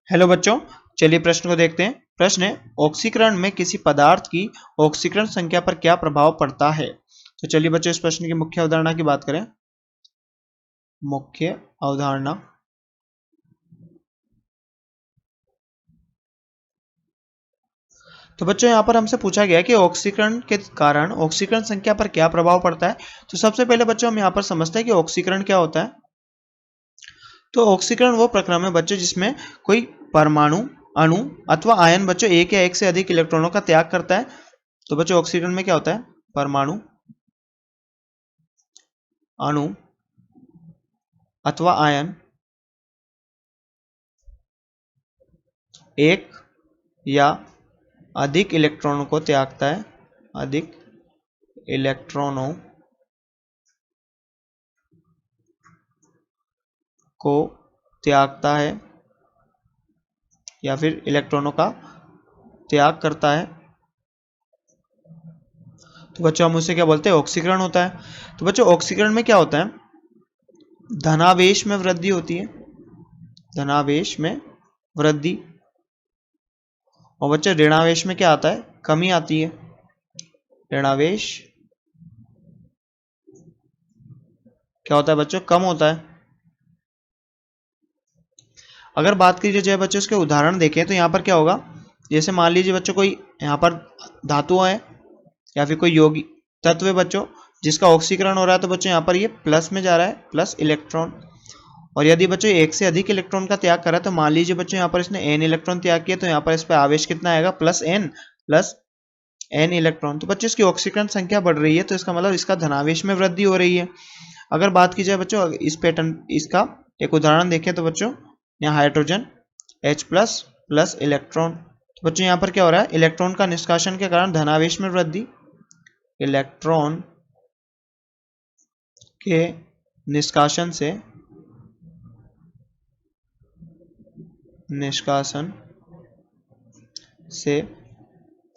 Hello बच्चों, चलिए प्रश्न को देखते हैं। प्रश्न है, ऑक्सीकरण में किसी पदार्थ की ऑक्सीकरण संख्या पर क्या प्रभाव पड़ता है। तो चलिए बच्चों, इस प्रश्न की मुख्य अवधारणा की बात करें। मुख्य अवधारणा। तो बच्चों, यहाँ पर हमसे पूछा गया कि ऑक्सीकरण के कारण ऑक्सीकरण संख्या पर क्या प्रभाव पड़ता है। तो सबसे पहले बच्चों, हम यहाँ पर समझते हैं कि ऑक्सीकरण क्या होता है। तो ऑक्सीकरण वो प्रक्रिया है बच्चों जिसमें कोई परमाणु, अणु अथवा आयन बच्चों एक या एक से अधिक इलेक्ट्रॉनों का त्याग करता है। तो बच्चों, ऑक्सीकरण में क्या होता है, परमाणु, अणु अथवा आयन एक या अधिक इलेक्ट्रॉनों को त्यागता है, अधिक इलेक्ट्रॉनों को त्यागता है या फिर इलेक्ट्रॉनों का त्याग करता है। तो बच्चों, हम उसे क्या बोलते हैं, ऑक्सीकरण होता है। तो बच्चों, ऑक्सीकरण में क्या होता है, धनावेश में वृद्धि होती है, धनावेश में वृद्धि। और बच्चों, ऋणावेश में क्या आता है, कमी आती है। ऋणावेश क्या होता है बच्चों, कम होता है। अगर बात की जाए बच्चों, इसके उदाहरण देखें तो यहाँ पर क्या होगा, जैसे मान लीजिए बच्चों कोई यहाँ पर धातु है या फिर कोई योगी तत्व है बच्चों जिसका ऑक्सीकरण हो रहा है। तो बच्चों यहाँ पर ये प्लस में जा रहा है, प्लस इलेक्ट्रॉन। और यदि बच्चों एक से अधिक इलेक्ट्रॉन का त्याग करा, तो मान लीजिए बच्चों यहाँ पर इसने एन इलेक्ट्रॉन त्याग किया, तो यहाँ पर इस पर आवेश कितना आएगा, प्लस एन इलेक्ट्रॉन। तो बच्चों, इसकी ऑक्सीकरण संख्या बढ़ रही है, तो इसका मतलब इसका धनावेश में वृद्धि हो रही है। अगर बात की जाए बच्चों इस पैटर्न, इसका एक उदाहरण देखें तो बच्चों यहाँ हाइड्रोजन H प्लस इलेक्ट्रॉन। तो बच्चों यहाँ पर क्या हो रहा है, इलेक्ट्रॉन का निष्कासन के कारण धनावेश में वृद्धि, इलेक्ट्रॉन के निष्कासन से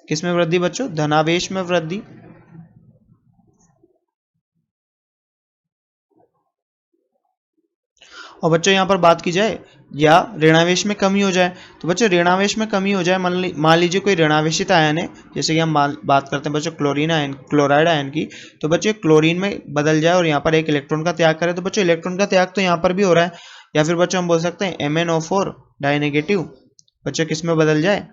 किस में वृद्धि बच्चों, धनावेश में वृद्धि। और बच्चों यहाँ पर बात की जाए या ऋणावेश में कमी हो जाए, तो बच्चों ऋणावेश में कमी हो जाए, मान लीजिए कोई ऋणावेशित आयन है, जैसे कि हम बात करते हैं बच्चों क्लोरीन आयन, क्लोराइड आयन की। तो बच्चों क्लोरीन में बदल जाए और यहाँ पर एक इलेक्ट्रॉन का त्याग करे, तो बच्चों इलेक्ट्रॉन का त्याग तो यहाँ पर भी हो रहा है। या फिर बच्चों हम बोल सकते हैं MnO4 डाइनेगेटिव, बच्चों किस में बदल जाए,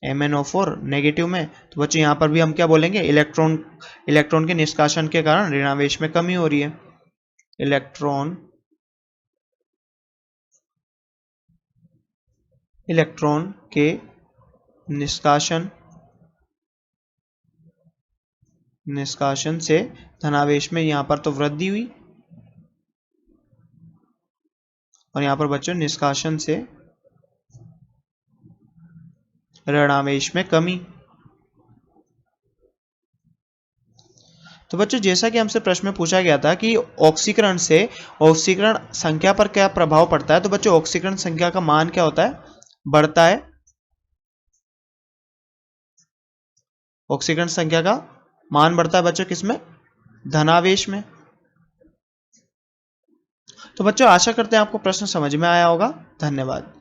MnO4 नेगेटिव में। तो बच्चों यहाँ पर भी हम क्या बोलेंगे, इलेक्ट्रॉन के निष्कासन के कारण ऋणावेश में कमी हो रही है। इलेक्ट्रॉन के निष्कासन से धनावेश में यहाँ पर तो वृद्धि हुई, और यहाँ पर बच्चों निष्कासन से ऋणावेश में कमी। तो बच्चों, जैसा कि हमसे प्रश्न में पूछा गया था कि ऑक्सीकरण से ऑक्सीकरण संख्या पर क्या प्रभाव पड़ता है, तो बच्चों ऑक्सीकरण संख्या का मान क्या होता है, बढ़ता है। ऑक्सीकरण संख्या का मान बढ़ता है बच्चों किसमें, धनावेश में। तो बच्चों, आशा करते हैं आपको प्रश्न समझ में आया होगा। धन्यवाद।